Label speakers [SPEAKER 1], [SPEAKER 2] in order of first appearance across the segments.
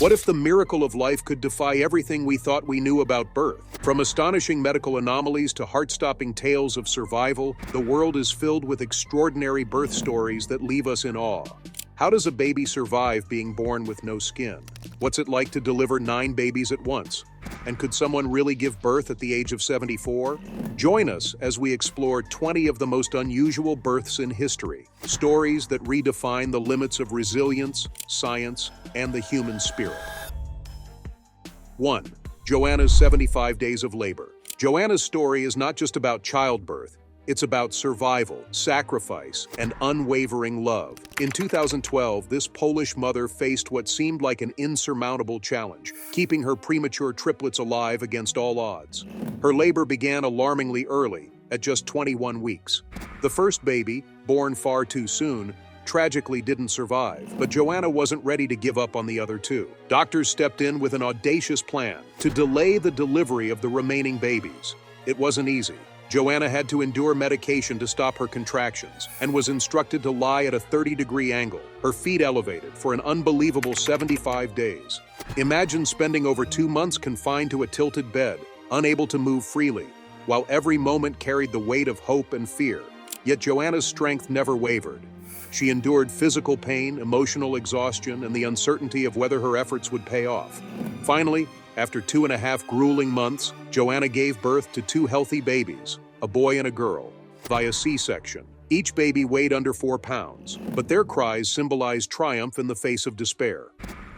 [SPEAKER 1] What if the miracle of life could defy everything we thought we knew about birth? From astonishing medical anomalies to heart-stopping tales of survival, the world is filled with extraordinary birth stories that leave us in awe. How does a baby survive being born with no skin? What's it like to deliver 9 babies at once? And could someone really give birth at the age of 74? Join us as we explore 20 of the most unusual births in history, stories that redefine the limits of resilience, science, and the human spirit. 1. Joanna's 75 days of labor. Joanna's story is not just about childbirth. It's about survival, sacrifice, and unwavering love. In 2012, this Polish mother faced what seemed like an insurmountable challenge, keeping her premature triplets alive against all odds. Her labor began alarmingly early, at just 21 weeks. The first baby, born far too soon, tragically didn't survive, but Joanna wasn't ready to give up on the other 2. Doctors stepped in with an audacious plan to delay the delivery of the remaining babies. It wasn't easy. Joanna had to endure medication to stop her contractions and was instructed to lie at a 30-degree angle, her feet elevated, for an unbelievable 75 days. Imagine spending over 2 months confined to a tilted bed, unable to move freely, while every moment carried the weight of hope and fear. Yet Joanna's strength never wavered. She endured physical pain, emotional exhaustion, and the uncertainty of whether her efforts would pay off. Finally, after 2.5 grueling months, Joanna gave birth to 2 healthy babies, a boy and a girl, via C-section. Each baby weighed under 4 pounds, but their cries symbolized triumph in the face of despair.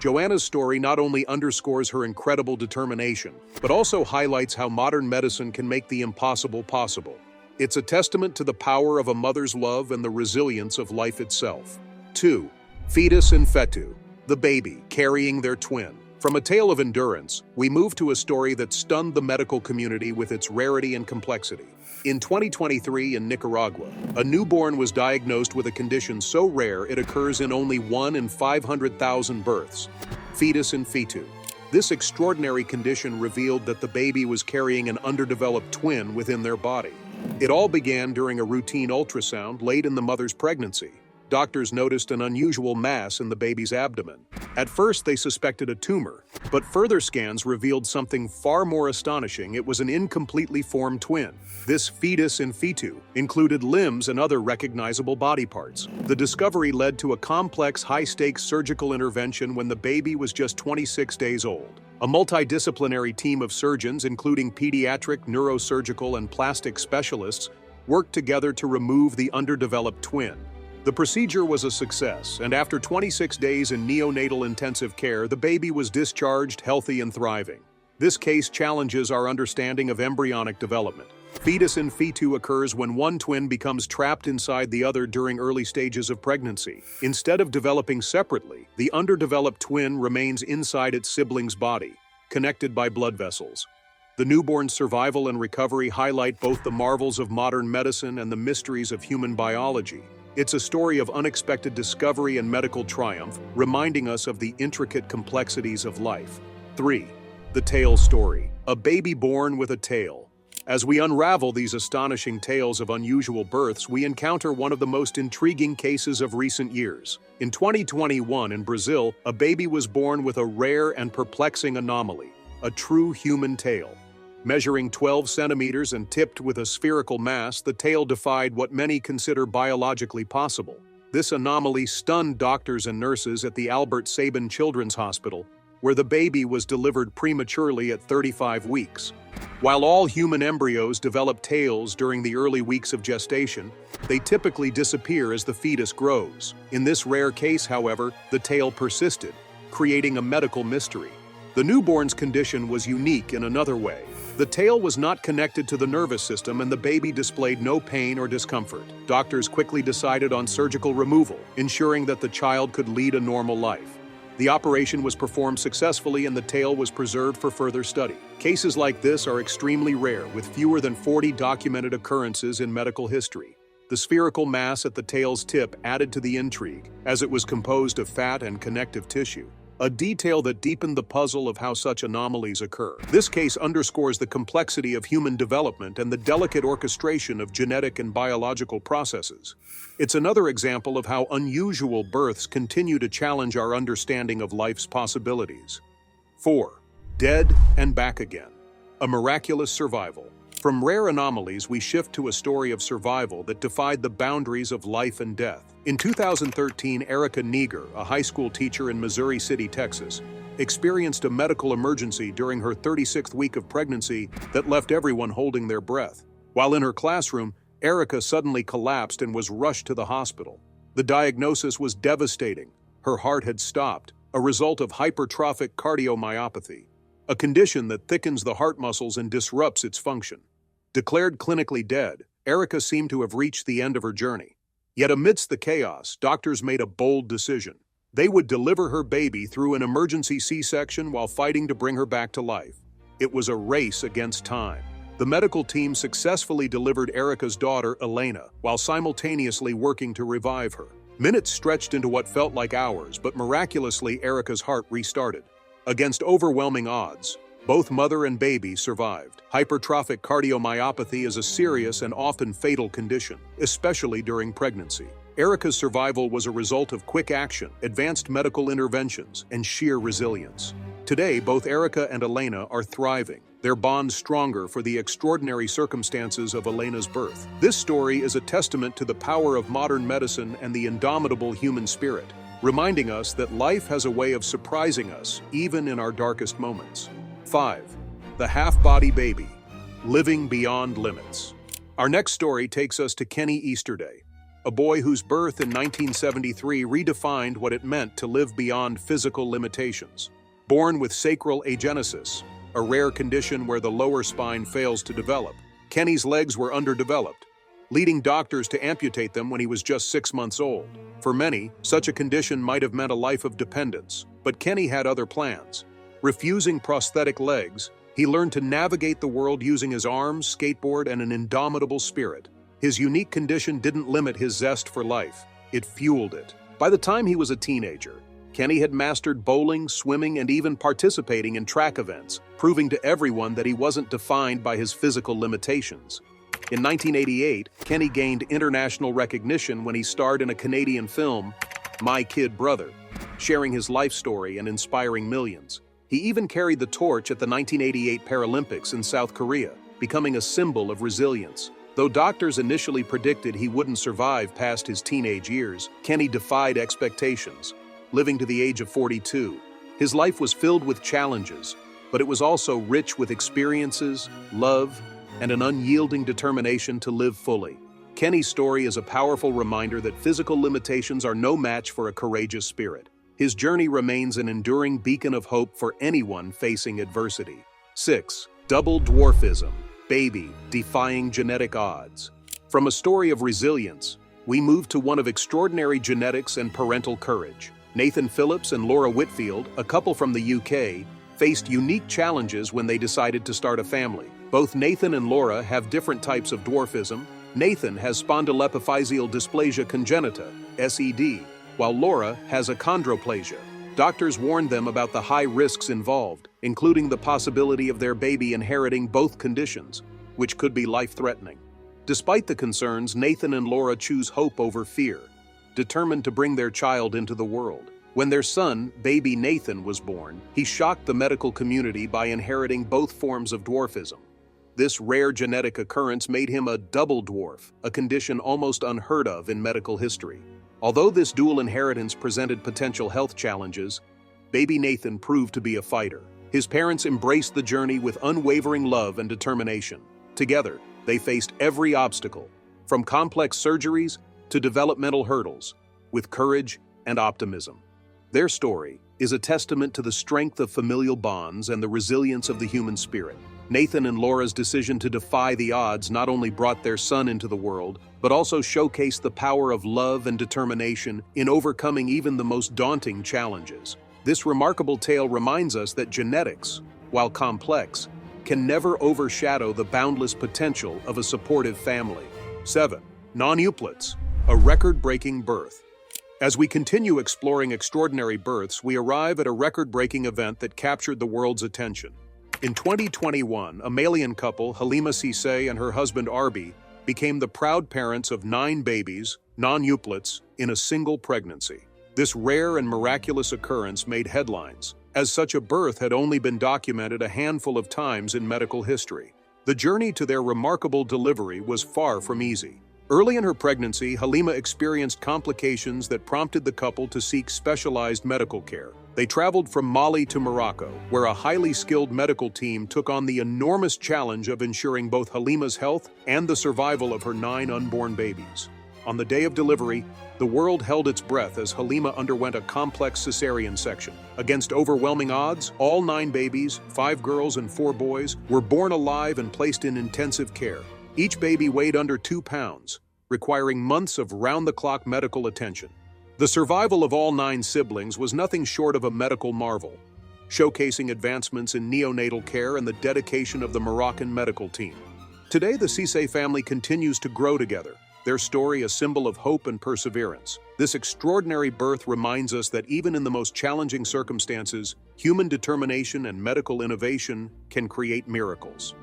[SPEAKER 1] Joanna's story not only underscores her incredible determination, but also highlights how modern medicine can make the impossible possible. It's a testament to the power of a mother's love and the resilience of life itself. 2. Fetus in fetu, the baby carrying their twin. From a tale of endurance, we move to a story that stunned the medical community with its rarity and complexity. In 2023 in Nicaragua, a newborn was diagnosed with a condition so rare it occurs in only 1 in 500,000 births: fetus in fetu. This extraordinary condition revealed that the baby was carrying an underdeveloped twin within their body. It all began during a routine ultrasound late in the mother's pregnancy. Doctors noticed an unusual mass in the baby's abdomen. At first, they suspected a tumor, but further scans revealed something far more astonishing. It was an incompletely formed twin. This fetus in fetu included limbs and other recognizable body parts. The discovery led to a complex, high-stakes surgical intervention when the baby was just 26 days old. A multidisciplinary team of surgeons, including pediatric, neurosurgical, and plastic specialists, worked together to remove the underdeveloped twin. The procedure was a success, and after 26 days in neonatal intensive care, the baby was discharged, healthy and thriving. This case challenges our understanding of embryonic development. Fetus in fetu occurs when one twin becomes trapped inside the other during early stages of pregnancy. Instead of developing separately, the underdeveloped twin remains inside its sibling's body, connected by blood vessels. The newborn's survival and recovery highlight both the marvels of modern medicine and the mysteries of human biology. It's a story of unexpected discovery and medical triumph, reminding us of the intricate complexities of life. 3. The Tail Story, a baby born with a tail. As we unravel these astonishing tales of unusual births, we encounter one of the most intriguing cases of recent years. In 2021 in Brazil, a baby was born with a rare and perplexing anomaly, a true human tail. Measuring 12 centimeters and tipped with a spherical mass, the tail defied what many consider biologically possible. This anomaly stunned doctors and nurses at the Albert Sabin Children's Hospital, where the baby was delivered prematurely at 35 weeks. While all human embryos develop tails during the early weeks of gestation, they typically disappear as the fetus grows. In this rare case, however, the tail persisted, creating a medical mystery. The newborn's condition was unique in another way. The tail was not connected to the nervous system and the baby displayed no pain or discomfort. Doctors quickly decided on surgical removal, ensuring that the child could lead a normal life. The operation was performed successfully and the tail was preserved for further study. Cases like this are extremely rare, with fewer than 40 documented occurrences in medical history. The spherical mass at the tail's tip added to the intrigue, as it was composed of fat and connective tissue. a detail that deepened the puzzle of how such anomalies occur. This case underscores the complexity of human development and the delicate orchestration of genetic and biological processes. It's another example of how unusual births continue to challenge our understanding of life's possibilities. 4. Dead and back again. A miraculous survival. From rare anomalies, we shift to a story of survival that defied the boundaries of life and death. In 2013, Erica Neger, a high school teacher in Missouri City, Texas, experienced a medical emergency during her 36th week of pregnancy that left everyone holding their breath. While in her classroom, Erica suddenly collapsed and was rushed to the hospital. The diagnosis was devastating. Her heart had stopped, a result of hypertrophic cardiomyopathy, a condition that thickens the heart muscles and disrupts its function. Declared clinically dead, Erica seemed to have reached the end of her journey. Yet amidst the chaos, doctors made a bold decision. They would deliver her baby through an emergency C-section while fighting to bring her back to life. It was a race against time. The medical team successfully delivered Erica's daughter, Elena, while simultaneously working to revive her. Minutes stretched into what felt like hours, but miraculously Erica's heart restarted. Against overwhelming odds, both mother and baby survived. Hypertrophic cardiomyopathy is a serious and often fatal condition, especially during pregnancy. Erica's survival was a result of quick action, advanced medical interventions, and sheer resilience. Today, both Erica and Elena are thriving, their bond stronger for the extraordinary circumstances of Elena's birth. This story is a testament to the power of modern medicine and the indomitable human spirit, reminding us that life has a way of surprising us, even in our darkest moments. 5. The half-body baby, living beyond limits. Our next story takes us to Kenny Easterday, a boy whose birth in 1973 redefined what it meant to live beyond physical limitations. Born with sacral agenesis, a rare condition where the lower spine fails to develop, Kenny's legs were underdeveloped, leading doctors to amputate them when he was just 6 months old. For many, such a condition might have meant a life of dependence, but Kenny had other plans. Refusing prosthetic legs, he learned to navigate the world using his arms, skateboard, and an indomitable spirit. His unique condition didn't limit his zest for life, it fueled it. By the time he was a teenager, Kenny had mastered bowling, swimming, and even participating in track events, proving to everyone that he wasn't defined by his physical limitations. In 1988, Kenny gained international recognition when he starred in a Canadian film, My Kid Brother, sharing his life story and inspiring millions. He even carried the torch at the 1988 Paralympics in South Korea, becoming a symbol of resilience. Though doctors initially predicted he wouldn't survive past his teenage years, Kenny defied expectations. Living to the age of 42, his life was filled with challenges, but it was also rich with experiences, love, and an unyielding determination to live fully. Kenny's story is a powerful reminder that physical limitations are no match for a courageous spirit. His journey remains an enduring beacon of hope for anyone facing adversity. 6. Double dwarfism, baby, defying genetic odds. From a story of resilience, we move to one of extraordinary genetics and parental courage. Nathan Phillips and Laura Whitfield, a couple from the UK, faced unique challenges when they decided to start a family. Both Nathan and Laura have different types of dwarfism. Nathan has spondyloepiphyseal dysplasia congenita, SED, while Laura has achondroplasia. Doctors warned them about the high risks involved, including the possibility of their baby inheriting both conditions, which could be life-threatening. Despite the concerns, Nathan and Laura choose hope over fear, determined to bring their child into the world. When their son, baby Nathan, was born, he shocked the medical community by inheriting both forms of dwarfism. This rare genetic occurrence made him a double dwarf, a condition almost unheard of in medical history. Although this dual inheritance presented potential health challenges, baby Nathan proved to be a fighter. His parents embraced the journey with unwavering love and determination. Together, they faced every obstacle, from complex surgeries to developmental hurdles, with courage and optimism. Their story is a testament to the strength of familial bonds and the resilience of the human spirit. Nathan and Laura's decision to defy the odds not only brought their son into the world, but also showcased the power of love and determination in overcoming even the most daunting challenges. This remarkable tale reminds us that genetics, while complex, can never overshadow the boundless potential of a supportive family. 7. Nonuplets, a record-breaking birth. As we continue exploring extraordinary births, we arrive at a record-breaking event that captured the world's attention. In 2021, a Malian couple, Halima Cissé and her husband Arbi, became the proud parents of 9 babies, nonuplets, in a single pregnancy. This rare and miraculous occurrence made headlines, as such a birth had only been documented a handful of times in medical history. The journey to their remarkable delivery was far from easy. Early in her pregnancy, Halima experienced complications that prompted the couple to seek specialized medical care. They traveled from Mali to Morocco, where a highly skilled medical team took on the enormous challenge of ensuring both Halima's health and the survival of her 9 unborn babies. On the day of delivery, the world held its breath as Halima underwent a complex cesarean section. Against overwhelming odds, all 9 babies, 5 girls and 4 boys, were born alive and placed in intensive care. Each baby weighed under 2 pounds, requiring months of round-the-clock medical attention. The survival of all 9 siblings was nothing short of a medical marvel, showcasing advancements in neonatal care and the dedication of the Moroccan medical team. Today, the Cissé family continues to grow together, their story a symbol of hope and perseverance. This extraordinary birth reminds us that even in the most challenging circumstances, human determination and medical innovation can create miracles.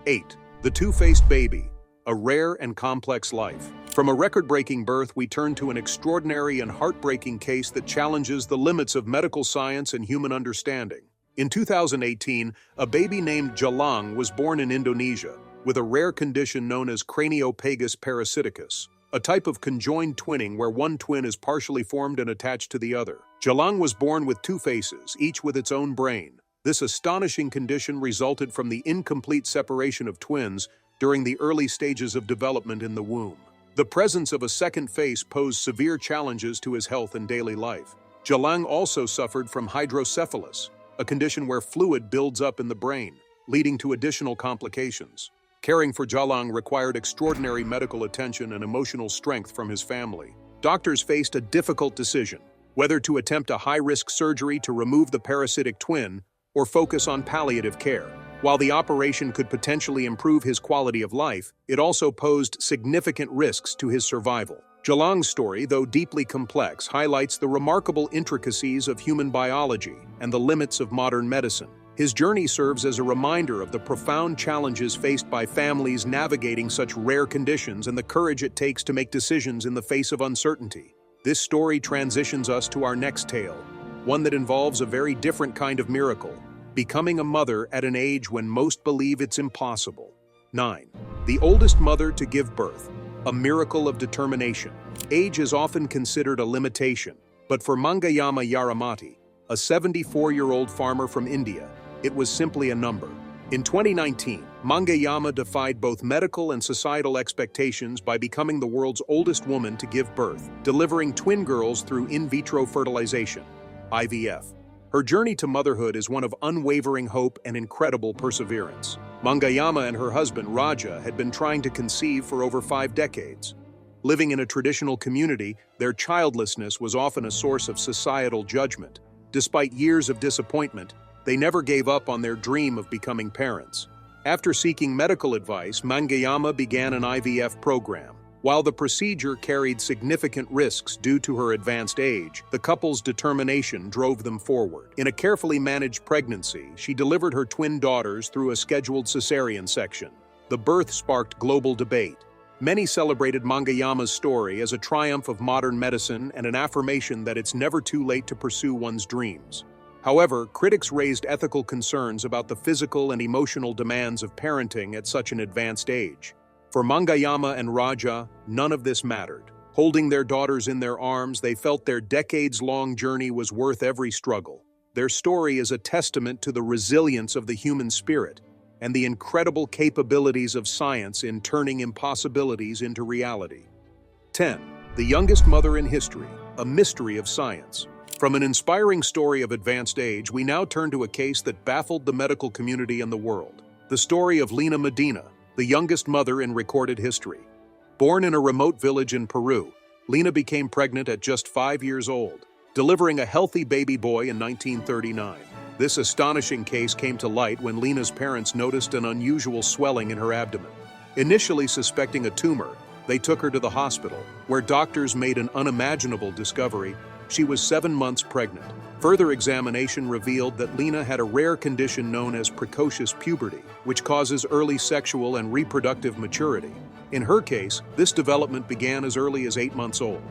[SPEAKER 1] 8. The two-faced baby, a rare and complex life. From a record-breaking birth, we turn to an extraordinary and heartbreaking case that challenges the limits of medical science and human understanding. In 2018, a baby named Jalang was born in Indonesia with a rare condition known as craniopagus parasiticus, a type of conjoined twinning where one twin is partially formed and attached to the other. Jalang was born with 2 faces, each with its own brain. This astonishing condition resulted from the incomplete separation of twins during the early stages of development in the womb. The presence of a second face posed severe challenges to his health and daily life. Jalang also suffered from hydrocephalus, a condition where fluid builds up in the brain, leading to additional complications. Caring for Jalang required extraordinary medical attention and emotional strength from his family. Doctors faced a difficult decision, whether to attempt a high-risk surgery to remove the parasitic twin or focus on palliative care. While the operation could potentially improve his quality of life, it also posed significant risks to his survival. Jalang's story, though deeply complex, highlights the remarkable intricacies of human biology and the limits of modern medicine. His journey serves as a reminder of the profound challenges faced by families navigating such rare conditions and the courage it takes to make decisions in the face of uncertainty. This story transitions us to our next tale, one that involves a very different kind of miracle, becoming a mother at an age when most believe it's impossible. 9. The oldest mother to give birth, a miracle of determination. Age is often considered a limitation, but for Mangayama Yaramati, a 74-year-old farmer from India, it was simply a number. In 2019, Mangayama defied both medical and societal expectations by becoming the world's oldest woman to give birth, delivering twin girls through in vitro fertilization, IVF. Her journey to motherhood is one of unwavering hope and incredible perseverance. Mangayama and her husband, Raja, had been trying to conceive for over 5 decades. Living in a traditional community, their childlessness was often a source of societal judgment. Despite years of disappointment, they never gave up on their dream of becoming parents. After seeking medical advice, Mangayama began an IVF program. While the procedure carried significant risks due to her advanced age, the couple's determination drove them forward. In a carefully managed pregnancy, she delivered her twin daughters through a scheduled cesarean section. The birth sparked global debate. Many celebrated Mangayama's story as a triumph of modern medicine and an affirmation that it's never too late to pursue one's dreams. However, critics raised ethical concerns about the physical and emotional demands of parenting at such an advanced age. For Mangayama and Raja, none of this mattered. Holding their daughters in their arms, they felt their decades-long journey was worth every struggle. Their story is a testament to the resilience of the human spirit and the incredible capabilities of science in turning impossibilities into reality. 10. The youngest mother in history, a mystery of science. From an inspiring story of advanced age, we now turn to a case that baffled the medical community and the world. The story of Lina Medina, the youngest mother in recorded history. Born in a remote village in Peru, Lina became pregnant at just 5 years old, delivering a healthy baby boy in 1939. This astonishing case came to light when Lina's parents noticed an unusual swelling in her abdomen. Initially suspecting a tumor, They took her to the hospital, where doctors made an unimaginable discovery. She was 7 months pregnant. Further examination revealed that Lena had a rare condition known as precocious puberty, which causes early sexual and reproductive maturity. In her case, this development began as early as 8 months old.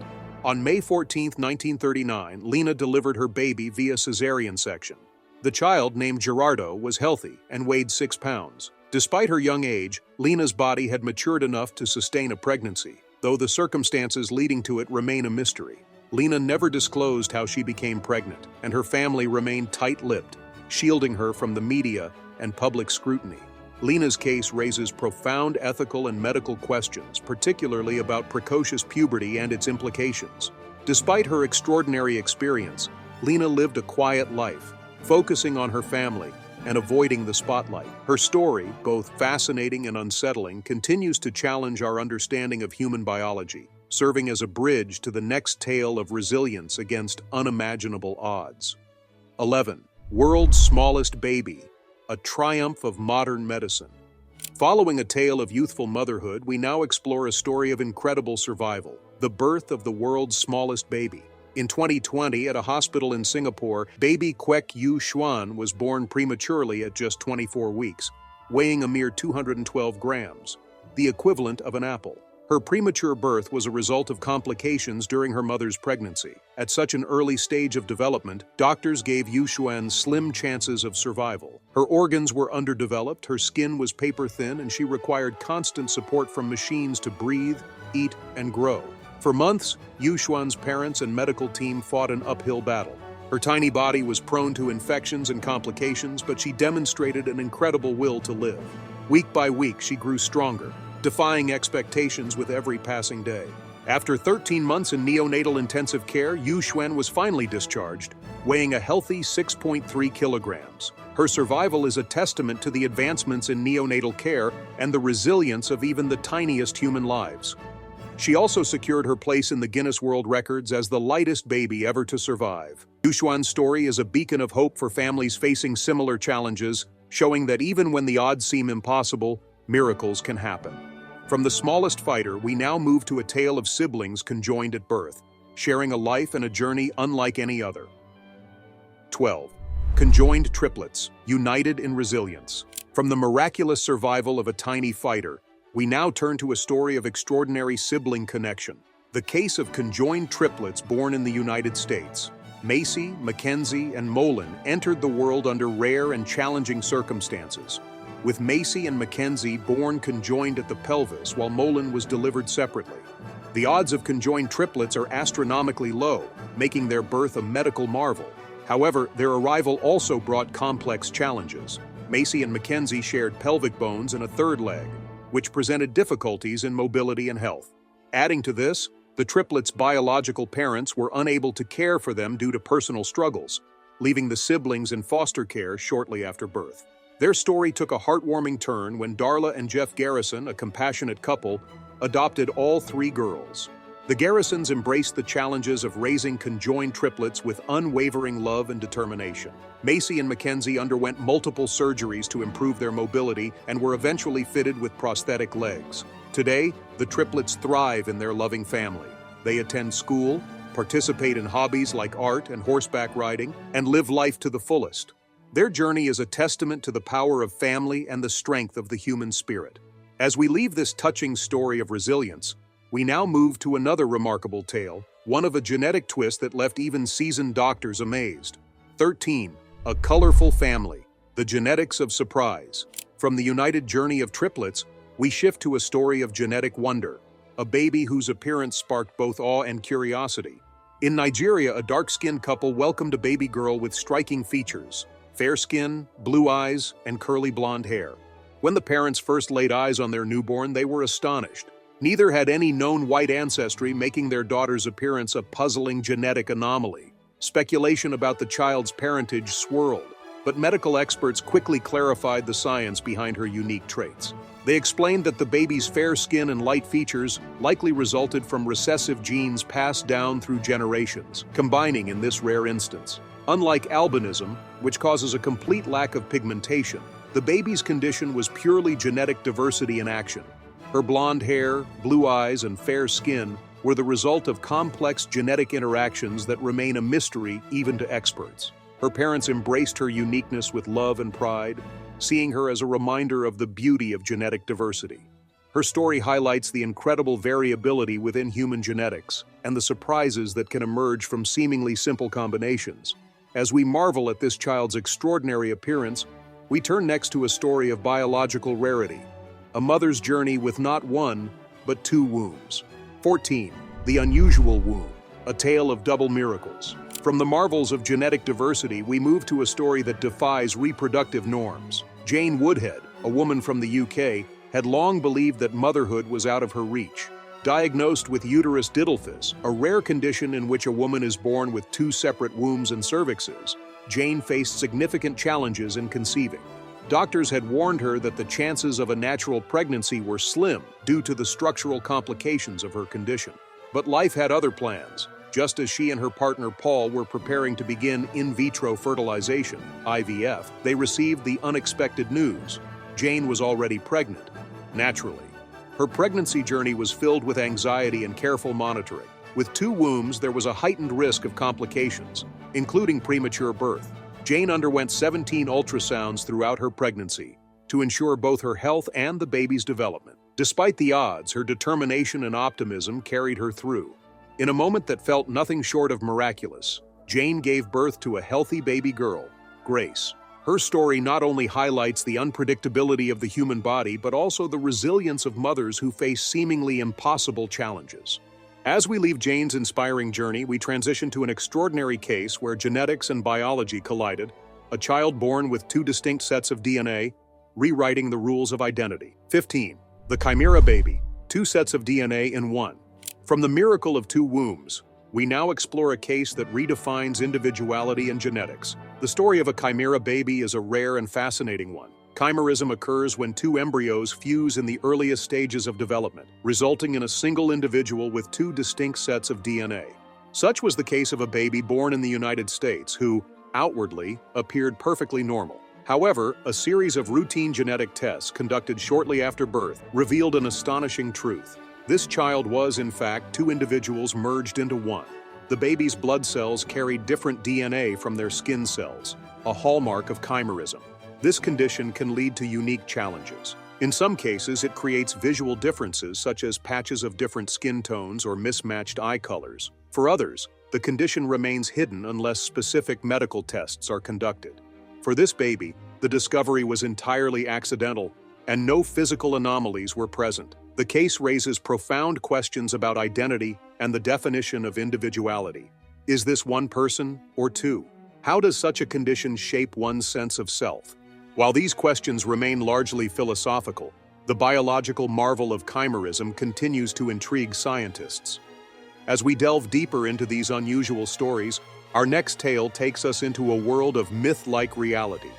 [SPEAKER 1] On May 14, 1939, Lena delivered her baby via cesarean section. The child, named Gerardo, was healthy and weighed 6 pounds. Despite her young age, Lena's body had matured enough to sustain a pregnancy, though the circumstances leading to it remain a mystery. Lena never disclosed how she became pregnant, and her family remained tight-lipped, shielding her from the media and public scrutiny. Lena's case raises profound ethical and medical questions, particularly about precocious puberty and its implications. Despite her extraordinary experience, Lena lived a quiet life, focusing on her family and avoiding the spotlight. Her story, both fascinating and unsettling, continues to challenge our understanding of human biology, serving as a bridge to the next tale of resilience against unimaginable odds. 11. World's Smallest Baby, a triumph of modern medicine. Following a tale of youthful motherhood, we now explore a story of incredible survival, the birth of the world's smallest baby. In 2020, at a hospital in Singapore, baby Kwek Yu Xuan was born prematurely at just 24 weeks, weighing a mere 212 grams, the equivalent of an apple. Her premature birth was a result of complications during her mother's pregnancy. At such an early stage of development, doctors gave Yu Xuan slim chances of survival. Her organs were underdeveloped, her skin was paper-thin, and she required constant support from machines to breathe, eat, and grow. For months, Yu Xuan's parents and medical team fought an uphill battle. Her tiny body was prone to infections and complications, but she demonstrated an incredible will to live. Week by week, she grew stronger, defying expectations with every passing day. After 13 months in neonatal intensive care, Yu Xuan was finally discharged, weighing a healthy 6.3 kilograms. Her survival is a testament to the advancements in neonatal care and the resilience of even the tiniest human lives. She also secured her place in the Guinness World Records as the lightest baby ever to survive. Yu Xuan's story is a beacon of hope for families facing similar challenges, showing that even when the odds seem impossible, miracles can happen. From the smallest fighter, we now move to a tale of siblings conjoined at birth, sharing a life and a journey unlike any other. 12. Conjoined triplets, united in resilience. From the miraculous survival of a tiny fighter, we now turn to a story of extraordinary sibling connection. The case of conjoined triplets born in the United States. Macy, Mackenzie, and Molin entered the world under rare and challenging circumstances, with Macy and Mackenzie born conjoined at the pelvis while Molin was delivered separately. The odds of conjoined triplets are astronomically low, making their birth a medical marvel. However, their arrival also brought complex challenges. Macy and Mackenzie shared pelvic bones and a third leg, which presented difficulties in mobility and health. Adding to this, the triplets' biological parents were unable to care for them due to personal struggles, leaving the siblings in foster care shortly after birth. Their story took a heartwarming turn when Darla and Jeff Garrison, a compassionate couple, adopted all 3 girls. The Garrisons embraced the challenges of raising conjoined triplets with unwavering love and determination. Macy and Mackenzie underwent multiple surgeries to improve their mobility and were eventually fitted with prosthetic legs. Today, the triplets thrive in their loving family. They attend school, participate in hobbies like art and horseback riding, and live life to the fullest. Their journey is a testament to the power of family and the strength of the human spirit. As we leave this touching story of resilience, we now move to another remarkable tale, one of a genetic twist that left even seasoned doctors amazed. 13. A colorful family, the genetics of surprise. From the united journey of triplets, we shift to a story of genetic wonder, a baby whose appearance sparked both awe and curiosity. In Nigeria, a dark-skinned couple welcomed a baby girl with striking features: fair skin, blue eyes, and curly blonde hair. When the parents first laid eyes on their newborn, they were astonished. Neither had any known white ancestry, making their daughter's appearance a puzzling genetic anomaly. Speculation about the child's parentage swirled, but medical experts quickly clarified the science behind her unique traits. They explained that the baby's fair skin and light features likely resulted from recessive genes passed down through generations, combining in this rare instance. Unlike albinism, which causes a complete lack of pigmentation, the baby's condition was purely genetic diversity in action. Her blonde hair, blue eyes, and fair skin were the result of complex genetic interactions that remain a mystery even to experts. Her parents embraced her uniqueness with love and pride, seeing her as a reminder of the beauty of genetic diversity. Her story highlights the incredible variability within human genetics and the surprises that can emerge from seemingly simple combinations. As we marvel at this child's extraordinary appearance, we turn next to a story of biological rarity, a mother's journey with not one, but two wombs. 14. The Unusual Womb, a tale of double miracles. From the marvels of genetic diversity, we move to a story that defies reproductive norms. Jane Woodhead, a woman from the UK, had long believed that motherhood was out of her reach. Diagnosed with uterus didelphys, a rare condition in which a woman is born with two separate wombs and cervixes, Jane faced significant challenges in conceiving. Doctors had warned her that the chances of a natural pregnancy were slim due to the structural complications of her condition. But life had other plans. Just as she and her partner Paul were preparing to begin in vitro fertilization, IVF, they received the unexpected news. Jane was already pregnant. Naturally, her pregnancy journey was filled with anxiety and careful monitoring. With two wombs, there was a heightened risk of complications, including premature birth. Jane underwent 17 ultrasounds throughout her pregnancy to ensure both her health and the baby's development. Despite the odds, her determination and optimism carried her through. In a moment that felt nothing short of miraculous, Jane gave birth to a healthy baby girl, Grace. Her story not only highlights the unpredictability of the human body, but also the resilience of mothers who face seemingly impossible challenges. As we leave Jane's inspiring journey, we transition to an extraordinary case where genetics and biology collided, a child born with two distinct sets of DNA, rewriting the rules of identity. 15. The chimera baby, two sets of DNA in one. From the miracle of two wombs, we now explore a case that redefines individuality and genetics. The story of a chimera baby is a rare and fascinating one. Chimerism occurs when two embryos fuse in the earliest stages of development, resulting in a single individual with two distinct sets of DNA. Such was the case of a baby born in the United States who, outwardly, appeared perfectly normal. However, a series of routine genetic tests conducted shortly after birth revealed an astonishing truth. This child was, in fact, two individuals merged into one. The baby's blood cells carried different DNA from their skin cells, a hallmark of chimerism. This condition can lead to unique challenges. In some cases, it creates visual differences such as patches of different skin tones or mismatched eye colors. For others, the condition remains hidden unless specific medical tests are conducted. For this baby, the discovery was entirely accidental, and no physical anomalies were present. The case raises profound questions about identity and the definition of individuality. Is this one person or two? How does such a condition shape one's sense of self? While these questions remain largely philosophical, the biological marvel of chimerism continues to intrigue scientists. As we delve deeper into these unusual stories, our next tale takes us into a world of myth-like reality.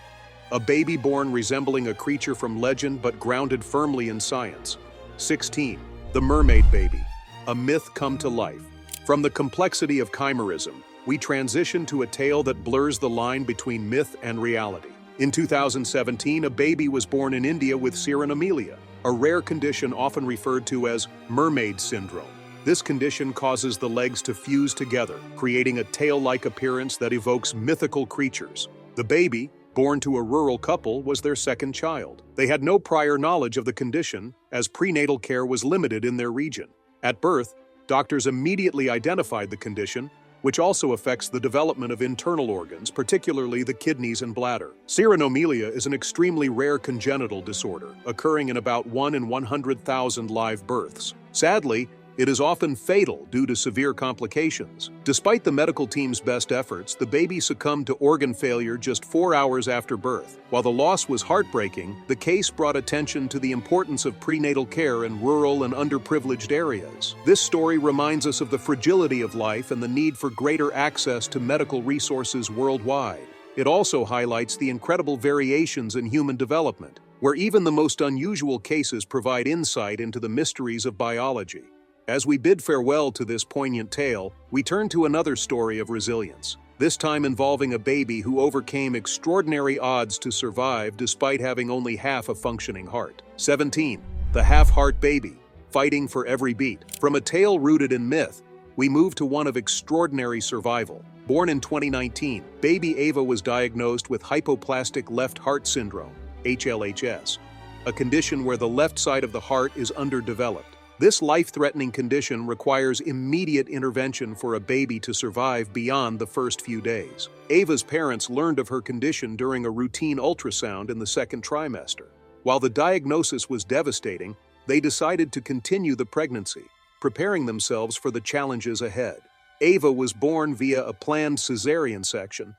[SPEAKER 1] A baby born resembling a creature from legend but grounded firmly in science. 16. The mermaid baby, a myth come to life. From the complexity of chimerism, we transition to a tale that blurs the line between myth and reality. In 2017, a baby was born in India with serenomelia, a rare condition often referred to as mermaid syndrome. This condition causes the legs to fuse together, creating a tail-like appearance that evokes mythical creatures. The baby, born to a rural couple, was their second child. They had no prior knowledge of the condition, as prenatal care was limited in their region. At birth, doctors immediately identified the condition, which also affects the development of internal organs, particularly the kidneys and bladder. Serenomelia is an extremely rare congenital disorder, occurring in about 1 in 100,000 live births. Sadly, it is often fatal due to severe complications. Despite the medical team's best efforts, the baby succumbed to organ failure just 4 hours after birth. While the loss was heartbreaking, the case brought attention to the importance of prenatal care in rural and underprivileged areas. This story reminds us of the fragility of life and the need for greater access to medical resources worldwide. It also highlights the incredible variations in human development, where even the most unusual cases provide insight into the mysteries of biology. As we bid farewell to this poignant tale, we turn to another story of resilience, this time involving a baby who overcame extraordinary odds to survive despite having only half a functioning heart. 17. the half-heart baby, fighting for every beat. From a tale rooted in myth, we move to one of extraordinary survival. Born in 2019, baby Ava was diagnosed with hypoplastic left heart syndrome, HLHS, a condition where the left side of the heart is underdeveloped. This life-threatening condition requires immediate intervention for a baby to survive beyond the first few days. Ava's parents learned of her condition during a routine ultrasound in the second trimester. While the diagnosis was devastating, they decided to continue the pregnancy, preparing themselves for the challenges ahead. Ava was born via a planned cesarean section,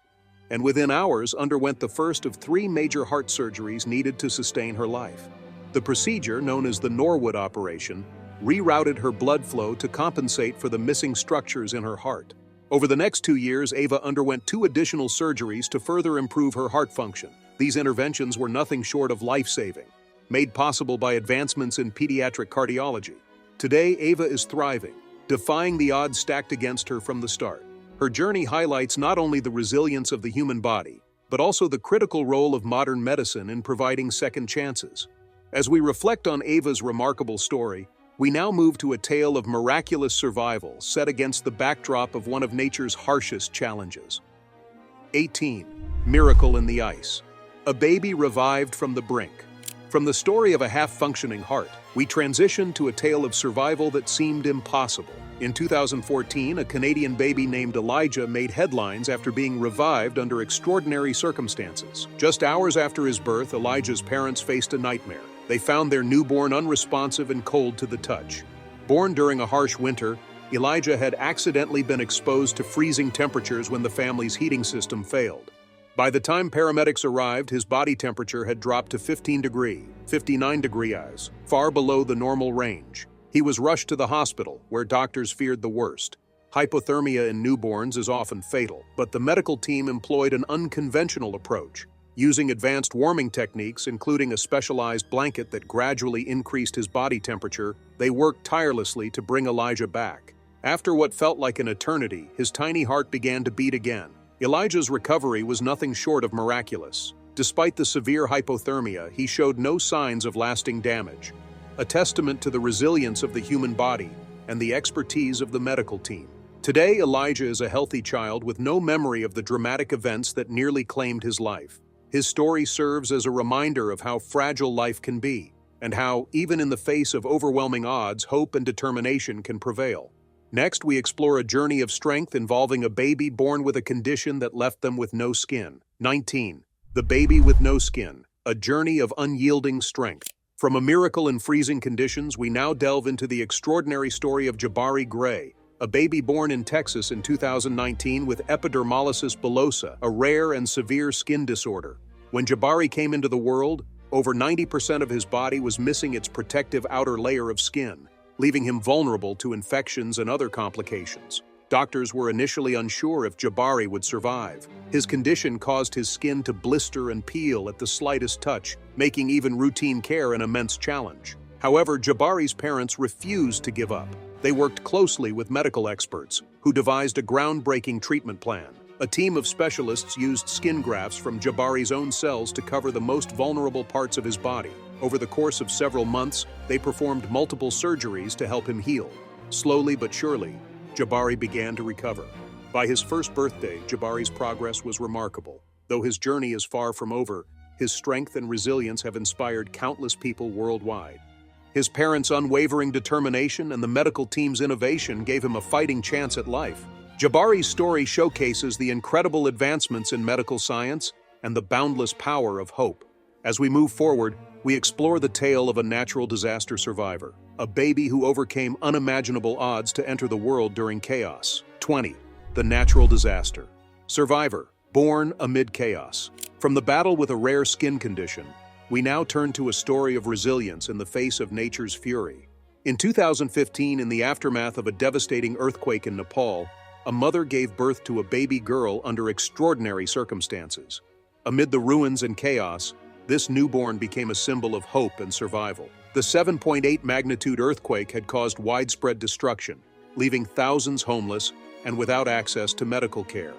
[SPEAKER 1] and within hours underwent the first of 3 major heart surgeries needed to sustain her life. The procedure, known as the Norwood operation, rerouted her blood flow to compensate for the missing structures in her heart. Over the next 2 years, Ava underwent 2 additional surgeries to further improve her heart function. These interventions were nothing short of life-saving, made possible by advancements in pediatric cardiology. Today, Ava is thriving, defying the odds stacked against her from the start. Her journey highlights not only the resilience of the human body, but also the critical role of modern medicine in providing second chances. As we reflect on Ava's remarkable story, we now move to a tale of miraculous survival set against the backdrop of one of nature's harshest challenges. 18. Miracle in the Ice. A baby revived from the brink. From the story of a half-functioning heart, we transition to a tale of survival that seemed impossible. In 2014, a Canadian baby named Elijah made headlines after being revived under extraordinary circumstances. Just hours after his birth, Elijah's parents faced a nightmare. They found their newborn unresponsive and cold to the touch. Born during a harsh winter, Elijah had accidentally been exposed to freezing temperatures when the family's heating system failed. By the time paramedics arrived, his body temperature had dropped to 59 degrees, far below the normal range. He was rushed to the hospital, where doctors feared the worst. Hypothermia in newborns is often fatal, but the medical team employed an unconventional approach. Using advanced warming techniques, including a specialized blanket that gradually increased his body temperature, they worked tirelessly to bring Elijah back. After what felt like an eternity, his tiny heart began to beat again. Elijah's recovery was nothing short of miraculous. Despite the severe hypothermia, he showed no signs of lasting damage, a testament to the resilience of the human body and the expertise of the medical team. Today, Elijah is a healthy child with no memory of the dramatic events that nearly claimed his life. His story serves as a reminder of how fragile life can be, and how, even in the face of overwhelming odds, hope and determination can prevail. Next, we explore a journey of strength involving a baby born with a condition that left them with no skin. 19. The baby with no skin, a journey of unyielding strength. From a miracle in freezing conditions, we now delve into the extraordinary story of Jabari Gray, a baby born in Texas in 2019 with epidermolysis bullosa, a rare and severe skin disorder. When Jabari came into the world, over 90% of his body was missing its protective outer layer of skin, leaving him vulnerable to infections and other complications. Doctors were initially unsure if Jabari would survive. His condition caused his skin to blister and peel at the slightest touch, making even routine care an immense challenge. However, Jabari's parents refused to give up. They worked closely with medical experts, who devised a groundbreaking treatment plan. A team of specialists used skin grafts from Jabari's own cells to cover the most vulnerable parts of his body. Over the course of several months, they performed multiple surgeries to help him heal. Slowly but surely, Jabari began to recover. By his first birthday, Jabari's progress was remarkable. Though his journey is far from over, his strength and resilience have inspired countless people worldwide. His parents' unwavering determination and the medical team's innovation gave him a fighting chance at life. Jabari's story showcases the incredible advancements in medical science and the boundless power of hope. As we move forward, we explore the tale of a natural disaster survivor, a baby who overcame unimaginable odds to enter the world during chaos. 20. The natural disaster. Survivor, born amid chaos. From the battle with a rare skin condition, we now turn to a story of resilience in the face of nature's fury. In 2015, in the aftermath of a devastating earthquake in Nepal, a mother gave birth to a baby girl under extraordinary circumstances. Amid the ruins and chaos, this newborn became a symbol of hope and survival. The 7.8 magnitude earthquake had caused widespread destruction, leaving thousands homeless and without access to medical care.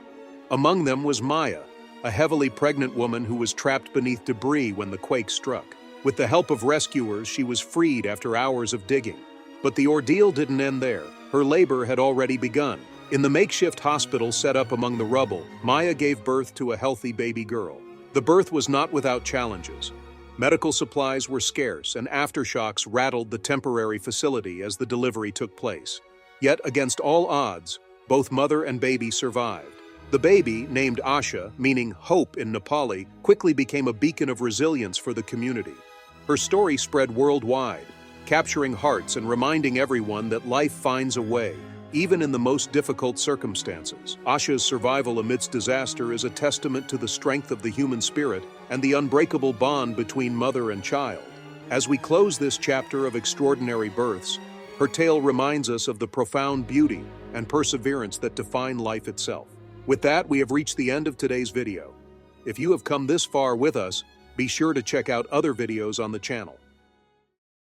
[SPEAKER 1] Among them was Maya, a heavily pregnant woman who was trapped beneath debris when the quake struck. With the help of rescuers, she was freed after hours of digging. But the ordeal didn't end there. Her labor had already begun. In the makeshift hospital set up among the rubble, Maya gave birth to a healthy baby girl. The birth was not without challenges. Medical supplies were scarce, and aftershocks rattled the temporary facility as the delivery took place. Yet, against all odds, both mother and baby survived. The baby, named Asha, meaning hope in Nepali, quickly became a beacon of resilience for the community. Her story spread worldwide, capturing hearts and reminding everyone that life finds a way, even in the most difficult circumstances. Asha's survival amidst disaster is a testament to the strength of the human spirit and the unbreakable bond between mother and child. As we close this chapter of extraordinary births, her tale reminds us of the profound beauty and perseverance that define life itself. With that, we have reached the end of today's video. If you have come this far with us, be sure to check out other videos on the channel.